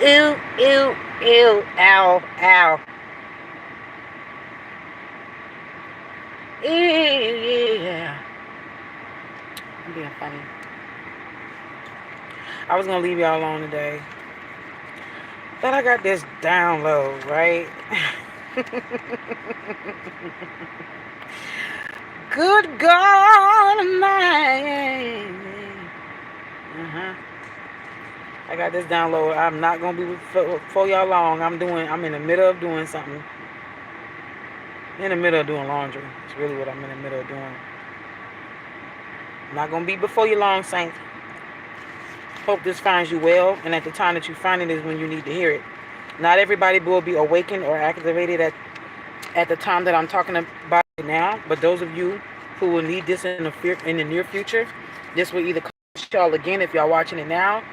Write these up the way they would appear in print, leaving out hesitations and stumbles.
Ew, ew, ew, ow, ow. Yeah. I'm being funny. I was gonna leave y'all alone today. Thought I got this download, right? Good God Almighty. Uh-huh. I got this download. I'm not gonna be for y'all long. I'm in the middle of doing something. In the middle of doing laundry. It's really what I'm in the middle of doing. I'm not gonna be before you long, saints. Hope this finds you well, and at the time that you find it is when you need to hear it. Not everybody will be awakened or activated at the time that I'm talking about it now, but those of you who will need this in the near future, this will either cost y'all again if y'all watching it now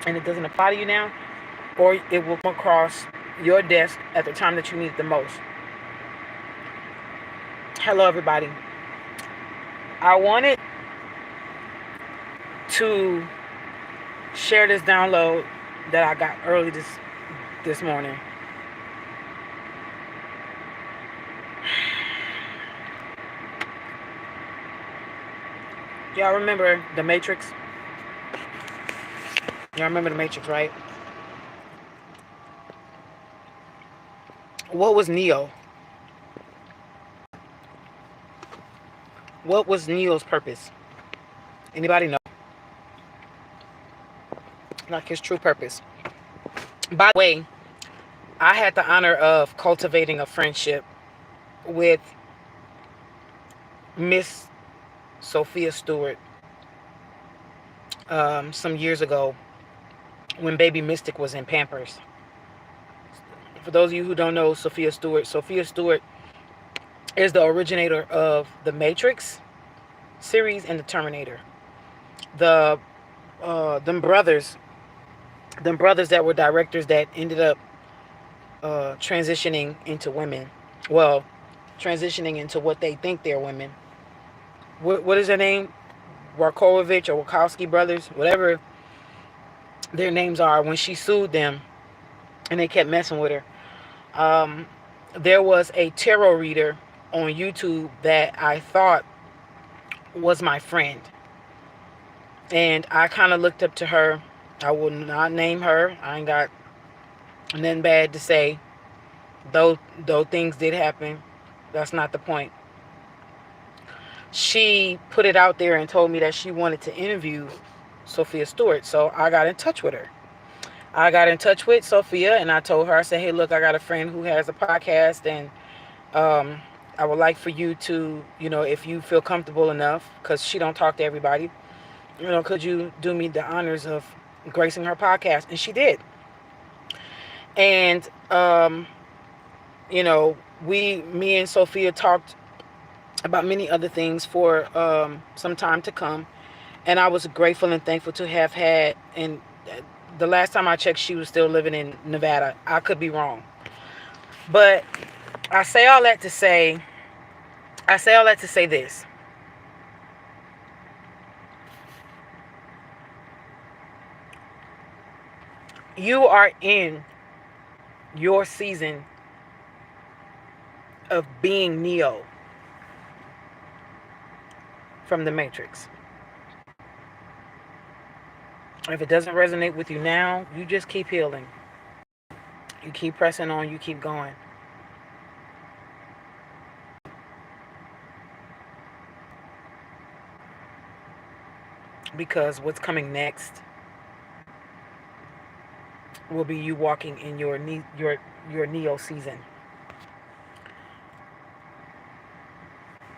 and it doesn't apply to you now, or it will come across your desk at the time that you need it the most. Hello, everybody. I wanted to share this download that I got early this morning. Y'all remember The Matrix? Y'all remember The Matrix, right? What was Neo? What was Neo's purpose? Anybody know? Like his true purpose. By the way, I had the honor of cultivating a friendship with Miss Sophia Stewart some years ago when baby Mystic was in Pampers. For those of you who don't know Sophia Stewart is the originator of the Matrix series and the Terminator. The them brothers that were directors that ended up transitioning into women. Well, transitioning into what they think they're women. What is their name? Warkowicz or Wachowski brothers, whatever their names are. When she sued them and they kept messing with her, there was a tarot reader on YouTube that I thought was my friend, and I kind of looked up to her. I will not name her. I ain't got nothing bad to say. Though things did happen, that's not the point. She put it out there and told me that she wanted to interview Sophia Stewart, so I got in touch with her. I got in touch with Sophia and I told her, I said, hey, look, I got a friend who has a podcast, and I would like for you to, if you feel comfortable enough, because she don't talk to everybody, could you do me the honors of gracing her podcast? And she did. And, me and Sophia talked about many other things for some time to come. And I was grateful and thankful to have had, and the last time I checked, she was still living in Nevada. I could be wrong. But I say all that to say this. You are in your season of being Neo from the Matrix. If it doesn't resonate with you now, you just keep healing. You keep pressing on, you keep going. Because what's coming next will be you walking in your Neo season.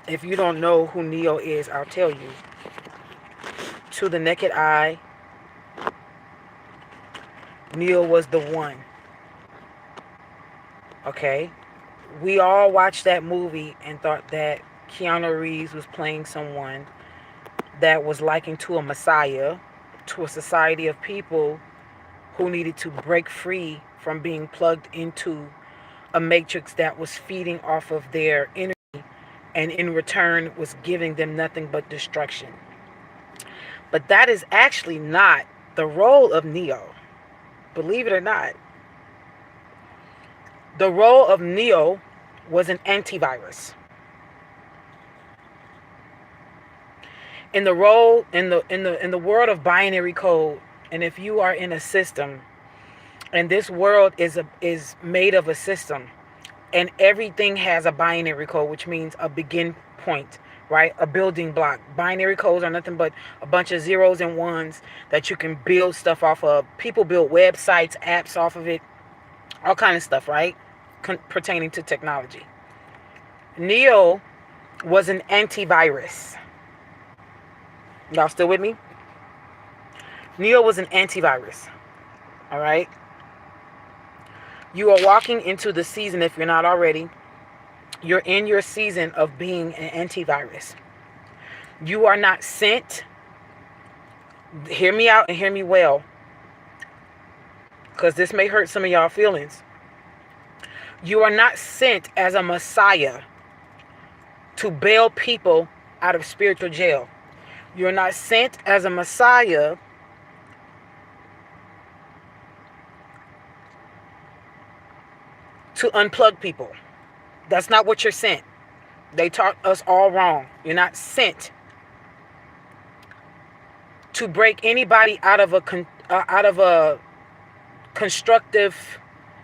If you don't know who Neo is, I'll tell you. To the naked eye, Neo was the one. Okay? We all watched that movie and thought that Keanu Reeves was playing someone that was likened to a messiah, to a society of people who needed to break free from being plugged into a matrix that was feeding off of their energy and in return was giving them nothing but destruction. But that is actually not the role of Neo. Believe it or not, the role of Neo was an antivirus. In the role in the world of binary code, and if you are in a system, and this world is made of a system, and everything has a binary code, which means a begin point, right? A building block. Binary codes are nothing but a bunch of zeros and ones that you can build stuff off of. People build websites, apps off of it, all kind of stuff, right? Pertaining to technology. Neo was an antivirus. Y'all still with me? Neo was an antivirus. All right? You are walking into the season, if you're not already. You're in your season of being an antivirus. You are not sent. Hear me out and hear me well, because this may hurt some of y'all feelings. You are not sent as a Messiah to bail people out of spiritual jail. You're not sent as a Messiah to unplug people. That's not what you're sent. They taught us all wrong. You're not sent to break anybody out of a constructive,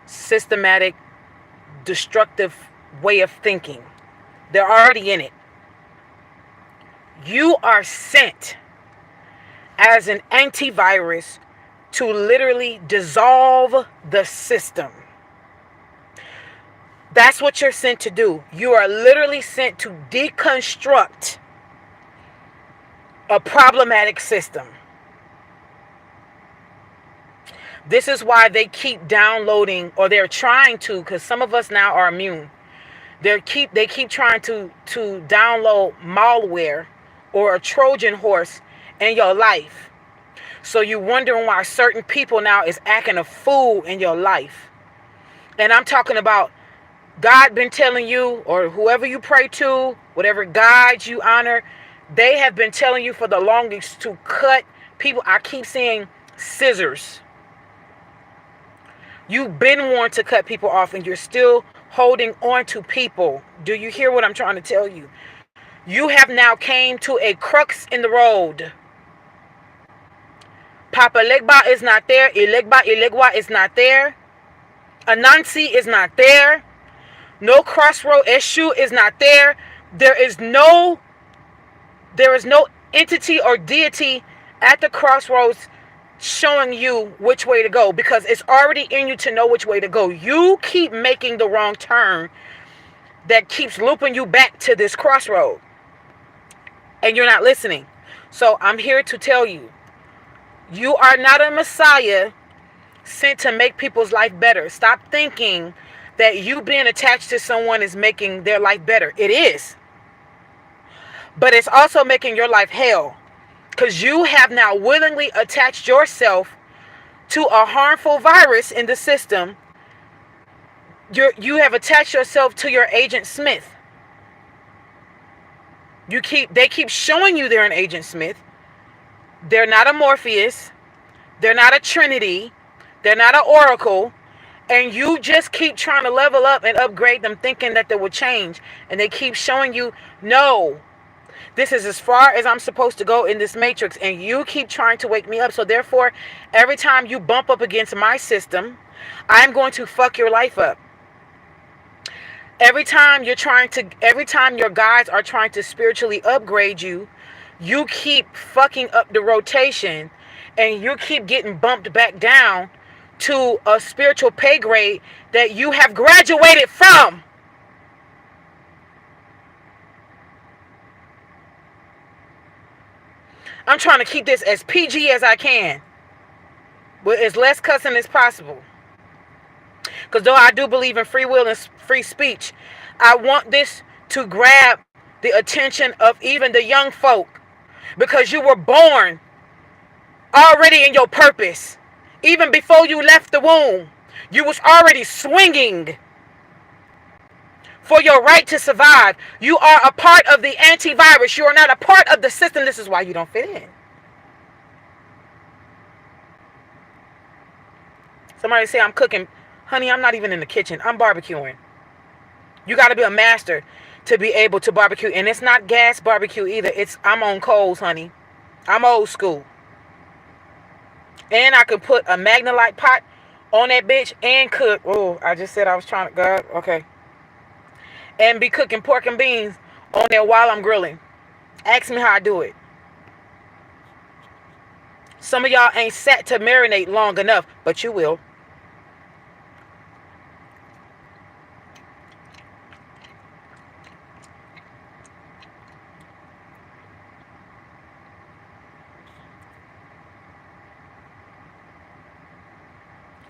systematic, destructive way of thinking. They're already in it. You are sent as an antivirus to literally dissolve the system. That's what you're sent to do. You are literally sent to deconstruct a problematic system. This is why they keep downloading, or they're trying to, because some of us now are immune. They keep trying to download malware or a Trojan horse in your life. So you're wondering why certain people now is acting a fool in your life. And I'm talking about God been telling you, or whoever you pray to, whatever guides you honor, they have been telling you for the longest to cut people. I keep saying scissors. You've been warned to cut people off, and you're still holding on to people. Do you hear what I'm trying to tell you? You have now came to a crux in the road. Papa Legba is not there. Ilegwa is not there. Anansi is not there. No crossroad issue is not there. There is no entity or deity at the crossroads showing you which way to go, because it's already in you to know which way to go. You keep making the wrong turn that keeps looping you back to this crossroad, and you're not listening. So I'm here to tell you, you are not a Messiah sent to make people's life better. Stop thinking that you being attached to someone is making their life better. It is. But it's also making your life hell, because you have now willingly attached yourself to a harmful virus in the system. You have attached yourself to your Agent Smith. They keep showing you they're an Agent Smith. They're not a Morpheus. They're not a Trinity. They're not an Oracle. And you just keep trying to level up and upgrade them, thinking that they will change. And they keep showing you, no, this is as far as I'm supposed to go in this matrix. And you keep trying to wake me up. So therefore, every time you bump up against my system, I'm going to fuck your life up. Every time your guides are trying to spiritually upgrade you, you keep fucking up the rotation, and you keep getting bumped back down to a spiritual pay grade that you have graduated from. I'm trying to keep this as PG as I can, with as less cussing as possible. Because though I do believe in free will and free speech, I want this to grab the attention of even the young folk, because you were born already in your purpose. Even before you left the womb, you was already swinging for your right to survive. You are a part of the antivirus. You are not a part of the system. This is why you don't fit in. Somebody say I'm cooking. Honey, I'm not even in the kitchen. I'm barbecuing. You got to be a master to be able to barbecue. And it's not gas barbecue either. I'm on coals, honey. I'm old school. And I can put a Magnalite pot on that bitch and cook. Oh, I just said I was trying to. God, okay. And be cooking pork and beans on there while I'm grilling. Ask me how I do it. Some of y'all ain't sat to marinate long enough, but you will.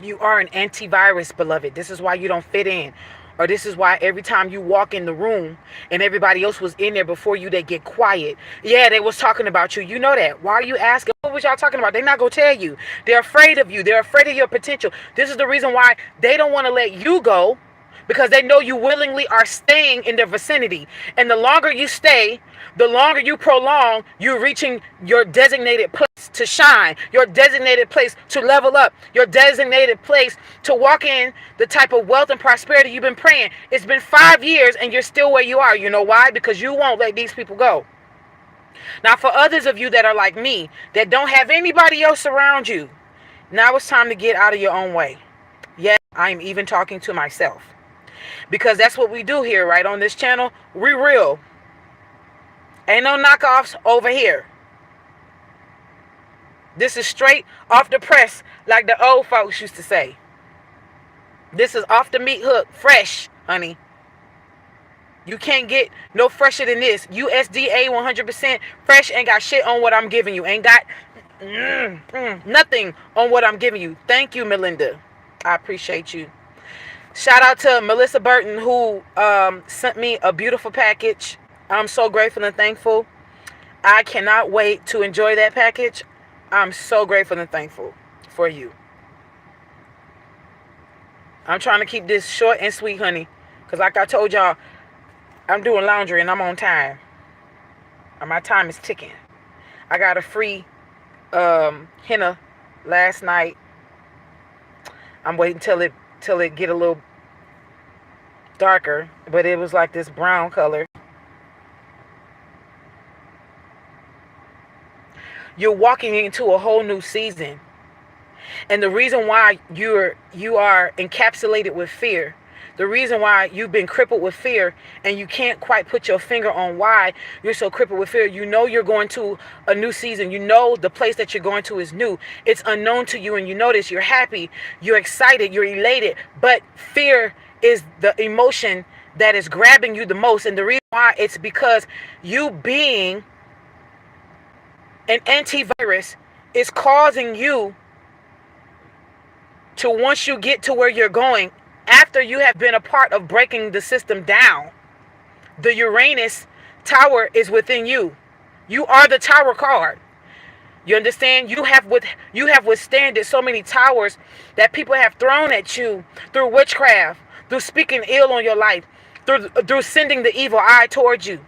You are an antivirus, beloved. This is why you don't fit in. Or this is why every time you walk in the room and everybody else was in there before you, they get quiet. Yeah, they was talking about you. You know that. Why are you asking? What was y'all talking about? They're not going to tell you. They're afraid of you. They're afraid of your potential. This is the reason why they don't want to let you go, because they know you willingly are staying in their vicinity. And the longer you stay, the longer you prolong, you're reaching your designated place to shine, your designated place to level up, your designated place to walk in the type of wealth and prosperity you've been praying. It's been 5 years and you're still where you are. You know why? Because you won't let these people go. Now, for others of you that are like me, that don't have anybody else around you, now it's time to get out of your own way. Yes, I'm even talking to myself. Because that's what we do here, right, on this channel. We real. Ain't no knockoffs over here. This is straight off the press, like the old folks used to say. This is off the meat hook, fresh, honey. You can't get no fresher than this. USDA 100% fresh, ain't got shit on what I'm giving you. Ain't got nothing on what I'm giving you. Thank you, Melinda. I appreciate you. Shout out to Melissa Burton, who sent me a beautiful package. I'm so grateful and thankful. I cannot wait to enjoy that package. I'm so grateful and thankful for you. I'm trying to keep this short and sweet, honey. Because like I told y'all, I'm doing laundry and I'm on time. And my time is ticking. I got a free henna last night. I'm waiting till it get a little darker. But it was like this brown color. You're walking into a whole new season. And the reason why you are encapsulated with fear, the reason why you've been crippled with fear and you can't quite put your finger on why you're so crippled with fear. You know you're going to a new season. You know the place that you're going to is new. It's unknown to you, and you notice you're happy, you're excited, you're elated. But fear is the emotion that is grabbing you the most. And the reason why, it's because you being an antivirus is causing you to, once you get to where you're going, after you have been a part of breaking the system down, the Uranus tower is within you. You are the tower card. You understand? You have withstanded so many towers that people have thrown at you through witchcraft, through speaking ill on your life, through sending the evil eye towards you.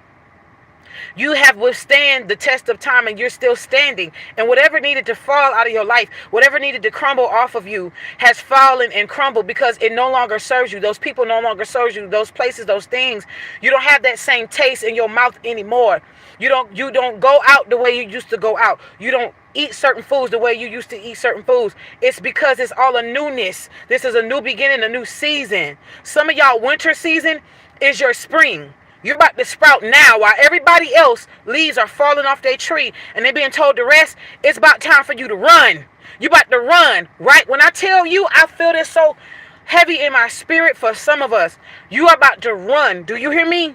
You have withstand the test of time, and you're still standing. And whatever needed to fall out of your life, whatever needed to crumble off of you, has fallen and crumbled because it no longer serves you. Those people no longer serve you. Those places, those things. You don't have that same taste in your mouth anymore. You don't go out the way you used to go out. You don't eat certain foods the way you used to eat certain foods. It's because it's all a newness. This is a new beginning, a new season. Some of y'all winter season is your spring. You're about to sprout now while everybody else leaves are falling off their tree and they're being told to rest. It's about time for you to run. You're about to run, right? When I tell you, I feel this so heavy in my spirit for some of us. You are about to run. Do you hear me?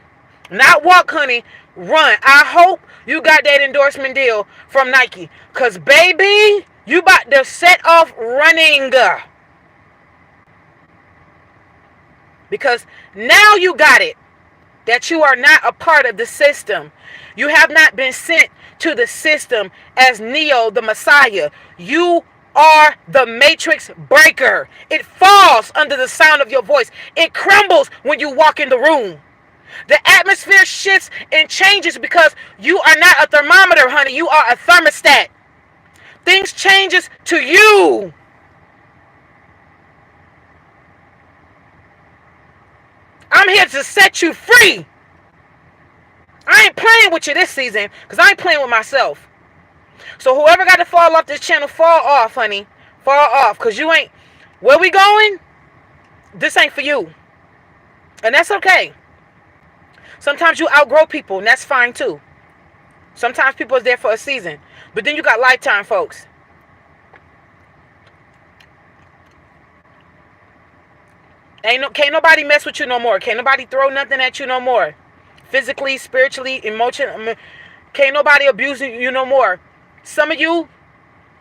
Not walk, honey. Run. I hope you got that endorsement deal from Nike. Because, baby, you about to set off running. Because now you got it. That you are not a part of the system. You have not been sent to the system as Neo, the Messiah. You are the matrix breaker. It falls under the sound of your voice. It crumbles when you walk in the room. The atmosphere shifts and changes because you are not a thermometer, honey. You are a thermostat. Things changes to you. I'm here to set you free. I ain't playing with you this season because I ain't playing with myself. So whoever got to fall off this channel, fall off, honey. Fall off, because you ain't... Where we going? This ain't for you. And that's okay. Sometimes you outgrow people, and that's fine too. Sometimes people is there for a season. But then you got lifetime folks. Can't nobody mess with you no more. Can't nobody throw nothing at you no more. Physically, spiritually, emotionally. Can't nobody abuse you no more. Some of you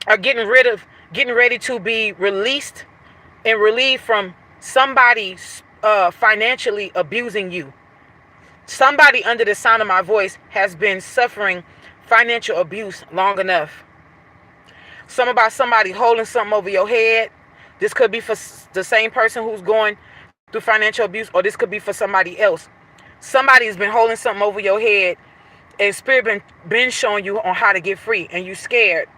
are getting ready to be released and relieved from somebody financially abusing you. Somebody under the sound of my voice has been suffering financial abuse long enough. About somebody holding something over your head. This could be for the same person who's going through financial abuse, or this could be for somebody else. Somebody's been holding something over your head, and Spirit been showing you on how to get free, and you scared.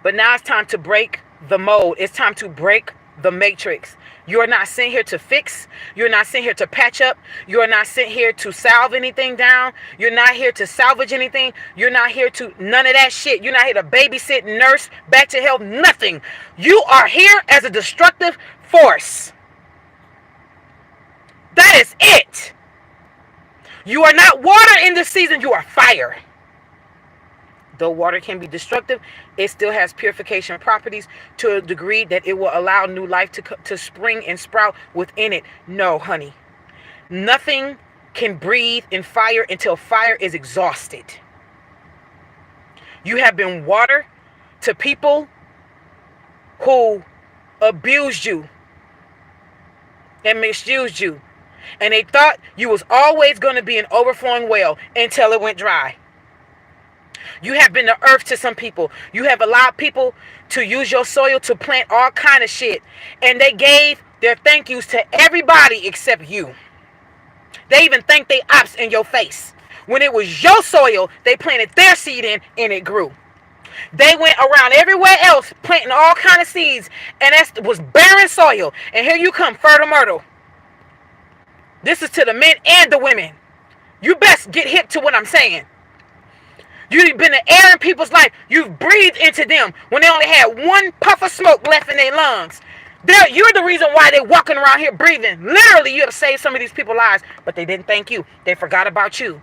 But now it's time to break the mold. It's time to break the matrix. You're not sent here to fix. You're not sent here to patch up. You're not sent here to salve anything down. You're not here to salvage anything. You're not here to none of that shit. You're not here to babysit, nurse, back to health, nothing. You are here as a destructive force. That is it. You are not water in this season. You are fire. Though water can be destructive, it still has purification properties to a degree that it will allow new life to spring and sprout within it. No, honey. Nothing can breathe in fire until fire is exhausted. You have been water to people who abused you and misused you. And they thought you was always going to be an overflowing well until it went dry. You have been the earth to some people. You have allowed people to use your soil to plant all kind of shit. And they gave their thank yous to everybody except you. They even thanked their ops in your face. When it was your soil, they planted their seed in and it grew. They went around everywhere else planting all kind of seeds, and that was barren soil. And here you come, fertile myrtle. This is to the men and the women. You best get hip to what I'm saying. You've been the air in people's life. You've breathed into them when they only had one puff of smoke left in their lungs. You're the reason why they're walking around here breathing. Literally, you have saved some of these people's lives, but they didn't thank you. They forgot about you.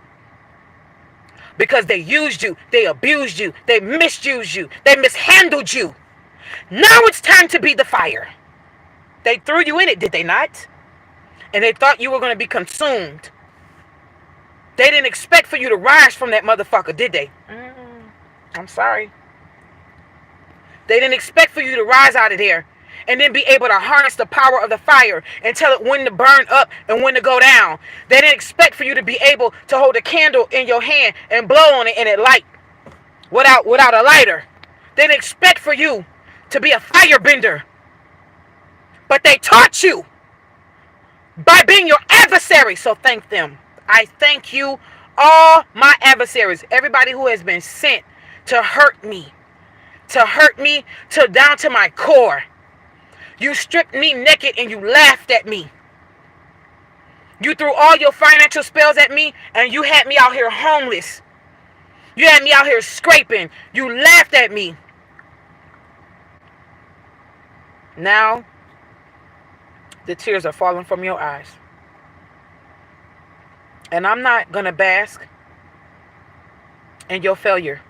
Because they used you. They abused you. They misused you. They mishandled you. Now it's time to be the fire. They threw you in it, did they not? And they thought you were going to be consumed. They didn't expect for you to rise from that motherfucker, did they? I'm sorry. They didn't expect for you to rise out of there and then be able to harness the power of the fire and tell it when to burn up and when to go down. They didn't expect for you to be able to hold a candle in your hand and blow on it and it light without a lighter. They didn't expect for you to be a firebender. But they taught you by being your adversary. So thank them. I thank you, all my adversaries, everybody who has been sent to hurt me to down to my core. You stripped me naked and you laughed at me. You threw all your financial spells at me and you had me out here homeless. You had me out here scraping. You laughed at me. Now, the tears are falling from your eyes. And I'm not going to bask in your failure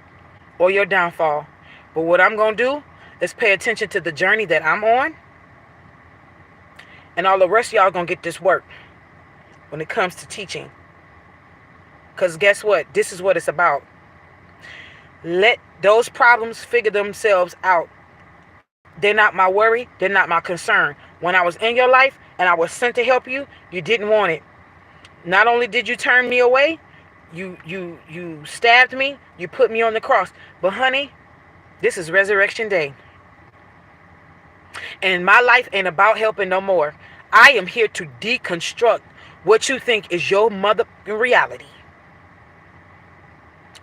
or your downfall. But what I'm going to do is pay attention to the journey that I'm on. And all the rest of y'all going to get this work when it comes to teaching. Because guess what? This is what it's about. Let those problems figure themselves out. They're not my worry. They're not my concern. When I was in your life and I was sent to help you, you didn't want it. Not only did you turn me away, you stabbed me, you put me on the cross. But honey, this is Resurrection Day. And my life ain't about helping no more. I am here to deconstruct what you think is your mother reality.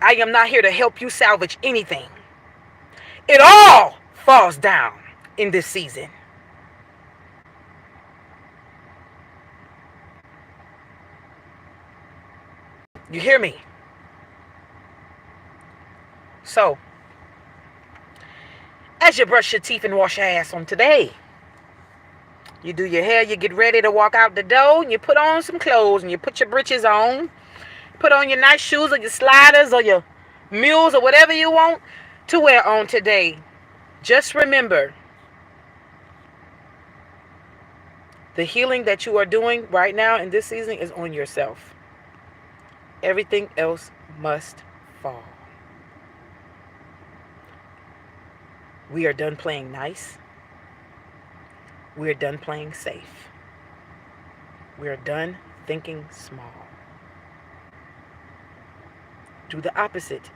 I am not here to help you salvage anything. It all falls down in this season. You hear me? So, as you brush your teeth and wash your ass on today, you do your hair, you get ready to walk out the door, and you put on some clothes, and you put your breeches on, put on your nice shoes or your sliders or your mules or whatever you want to wear on today. Just remember, the healing that you are doing right now in this season is on yourself. Everything else must fall. We are done playing nice. We are done playing safe. We are done thinking small. Do the opposite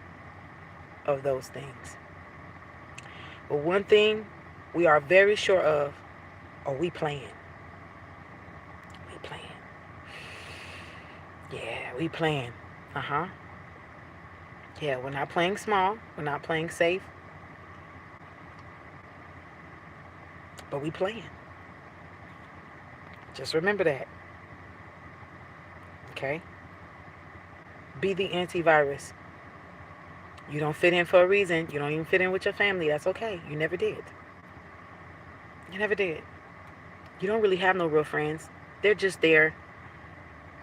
of those things. But one thing we are very sure of, are we playing? We playing. Yeah, we playing. Yeah, we're not playing small. We're not playing safe. But we playing. Just remember that. Okay? Be the antivirus. You don't fit in for a reason. You don't even fit in with your family. That's okay. You never did. You never did. You don't really have no real friends. They're just there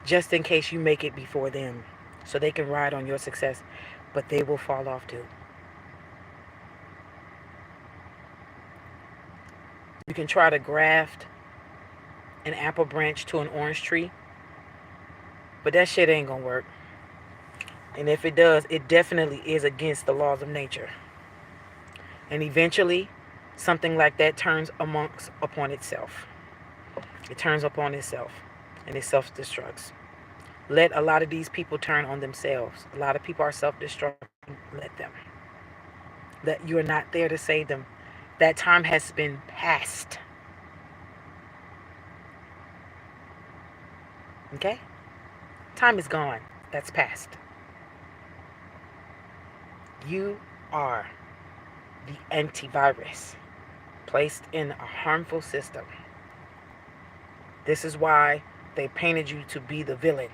just in case you make it before them, so they can ride on your success. But they will fall off too. You can try to graft an apple branch to an orange tree, but that shit ain't gonna work. And if it does, it definitely is against the laws of nature. And eventually, something like that turns upon itself. It turns upon itself, and it self-destructs. Let a lot of these people turn on themselves. A lot of people are self-destructing. Let them. That you are not there to save them. That time has been passed. Okay? Time is gone. That's past. You are the antivirus placed in a harmful system. This is why they painted you to be the villain.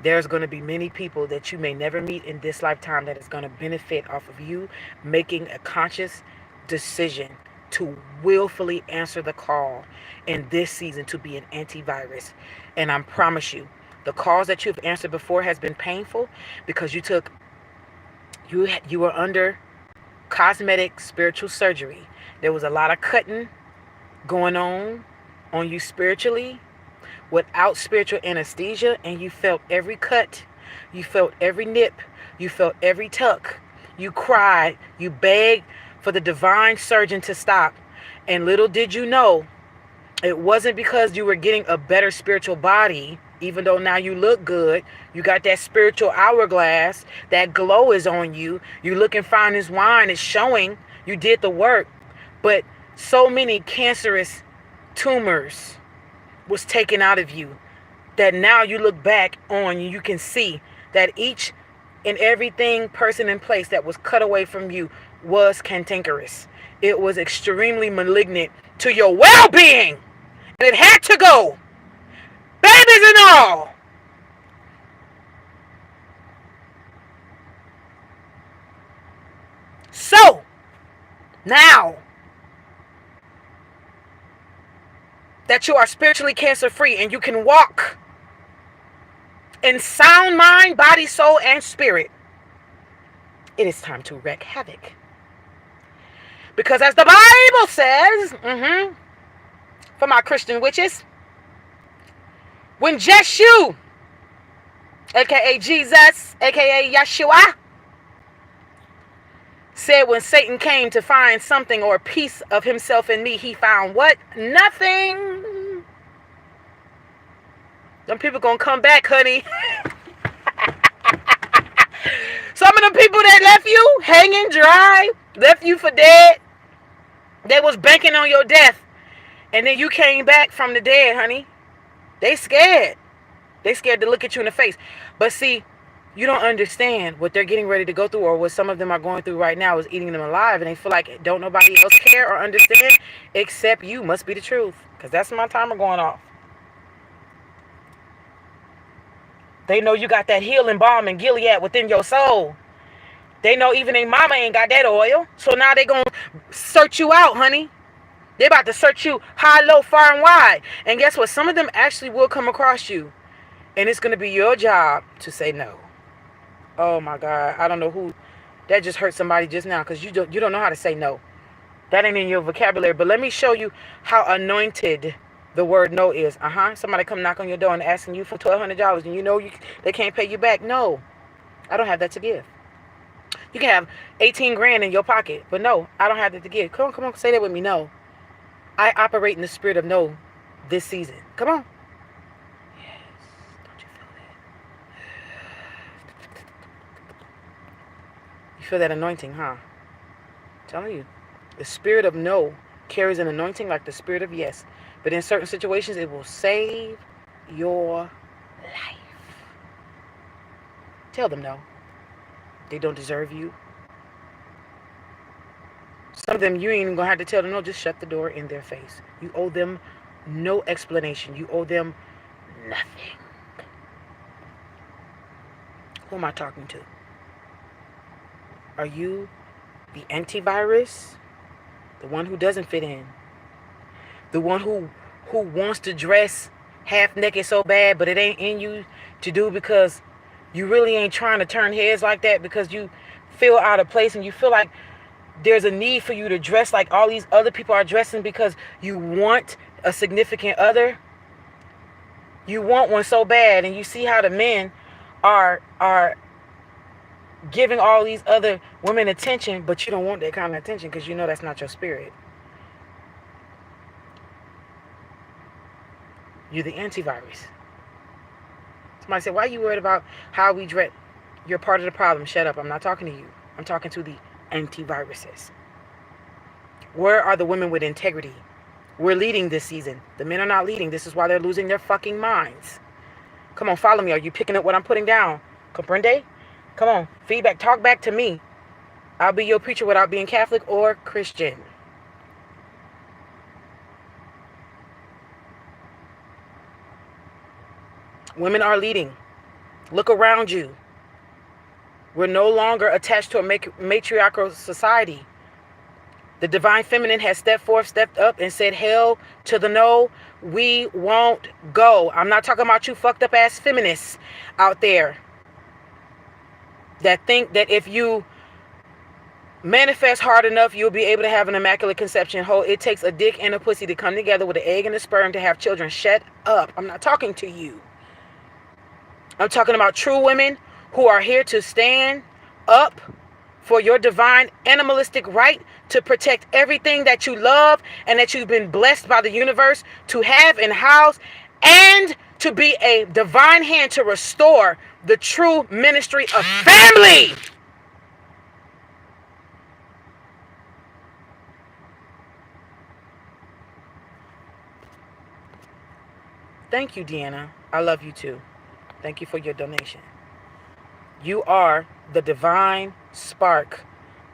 There's going to be many people that you may never meet in this lifetime that is going to benefit off of you making a conscious decision to willfully answer the call in this season to be an antivirus. And I promise you, the calls that you've answered before has been painful because you were under cosmetic spiritual surgery. There was a lot of cutting going on you spiritually without spiritual anesthesia, and you felt every cut, you felt every nip, you felt every tuck. You cried, you begged for the divine surgeon to stop. And little did you know, it wasn't because you were getting a better spiritual body, even though now you look good. You got that spiritual hourglass, that glow is on you. You looking fine as wine, it's showing. You did the work. But so many cancerous tumors was taken out of you that now you look back on, you can see that each and everything, person in place that was cut away from you was cantankerous. It was extremely malignant to your well-being, and it had to go, babies and all. So now that you are spiritually cancer free and you can walk in sound mind, body, soul, and spirit, it is time to wreak havoc. Because as the Bible says, for my Christian witches, when Jeshu, aka Jesus, aka Yeshua, said when Satan came to find something or a piece of himself in me, he found what? Nothing. Them people gonna come back, honey. Some of them people that left you hanging dry, left you for dead, they was banking on your death. And then you came back from the dead, honey. They scared. They scared to look at you in the face. But see, you don't understand what they're getting ready to go through, or what some of them are going through right now is eating them alive, and they feel like don't nobody else care or understand except you. Must be the truth. Because that's my timer going off. They know you got that healing balm and Gilead within your soul. They know even their mama ain't got that oil. So now they gonna search you out, honey. They about to search you high, low, far, and wide. And guess what? Some of them actually will come across you. And it's gonna be your job to say no. Oh my God. I don't know who. That just hurt somebody just now because you don't know how to say no. That ain't in your vocabulary. But let me show you how anointed the word no is. Somebody come knock on your door and asking you for $1,200 and you know they can't pay you back. No, I don't have that to give. You can have 18 grand in your pocket, but no, I don't have that to give. Come on, say that with me. No. I operate in the spirit of no this season. Come on. Yes. Don't you feel that? You feel that anointing, huh? I'm telling you. The spirit of no carries an anointing like the spirit of yes. But in certain situations, it will save your life. Tell them no. They don't deserve you. Some of them, you ain't even going to have to tell them no. Just shut the door in their face. You owe them no explanation. You owe them nothing. Who am I talking to? Are you the antivirus? The one who doesn't fit in? The one who wants to dress half naked so bad, but it ain't in you to do because you really ain't trying to turn heads like that because you feel out of place and you feel like there's a need for you to dress like all these other people are dressing because you want a significant other. You want one so bad, and you see how the men are giving all these other women attention, but you don't want that kind of attention because you know that's not your spirit. You're the antivirus. Somebody said, why are you worried about how we dress? You're part of the problem. Shut up. I'm not talking to you. I'm talking to the antiviruses. Where are the women with integrity? We're leading this season. The men are not leading. This is why they're losing their fucking minds. Come on, follow me. Are you picking up what I'm putting down? Comprende? Come on. Feedback. Talk back to me. I'll be your preacher without being Catholic or Christian. Women are leading. Look around you. We're no longer attached to a matriarchal society. The divine feminine has stepped up and said, hell to the no, we won't go. I'm not talking about you fucked up ass feminists out there that think that if you manifest hard enough, you'll be able to have an immaculate conception. It takes a dick and a pussy to come together with an egg and a sperm to have children. Shut up. I'm not talking to you. I'm talking about true women who are here to stand up for your divine animalistic right to protect everything that you love and that you've been blessed by the universe to have and house, and to be a divine hand to restore the true ministry of family. Thank you, Deanna. I love you too. Thank you for your donation. You are the divine spark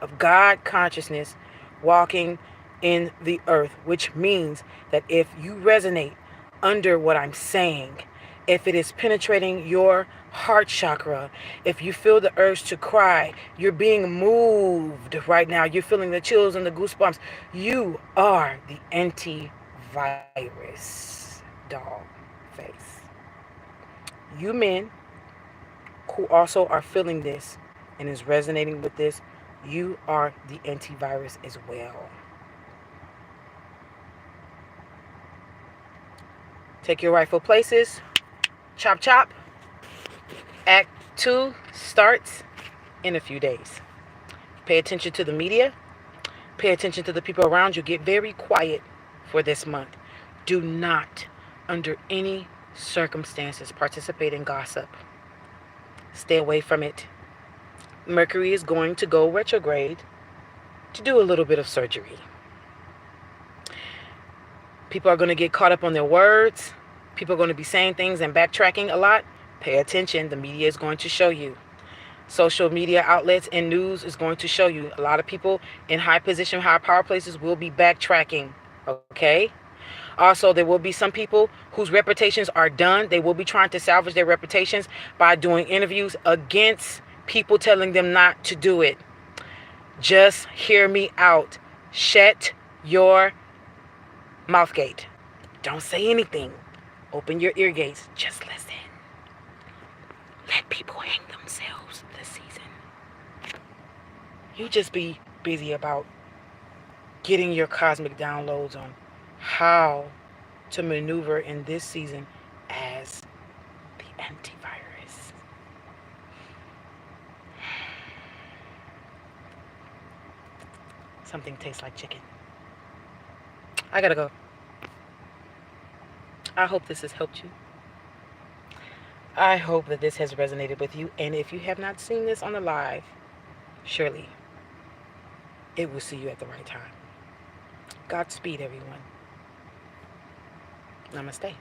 of God consciousness walking in the earth, which means that if you resonate under what I'm saying, if it is penetrating your heart chakra, if you feel the urge to cry, you're being moved right now, you're feeling the chills and the goosebumps, you are the antivirus, dog face. You men who also are feeling this and is resonating with this, you are the antivirus as well. Take your rightful places. Chop, chop. Act 2 starts in a few days. Pay attention to the media. Pay attention to the people around you. Get very quiet for this month. Do not, under any circumstances, participate in gossip. Stay away from it. Mercury is going to go retrograde to do a little bit of surgery. People are going to get caught up on their words. People are going to be saying things and backtracking a lot. Pay attention. The media is going to show you. Social media outlets and news is going to show you. A lot of people in high position, high power places will be backtracking. Okay? Also, there will be some people whose reputations are done. They will be trying to salvage their reputations by doing interviews against people telling them not to do it. Just hear me out. Shut your mouth gate. Don't say anything. Open your ear gates. Just listen. Let people hang themselves this season. You just be busy about getting your cosmic downloads on how to maneuver in this season as the antivirus. Something tastes like chicken. I gotta go. I hope this has helped you. I hope that this has resonated with you. And if you have not seen this on the live, surely it will see you at the right time. Godspeed, everyone. Namaste.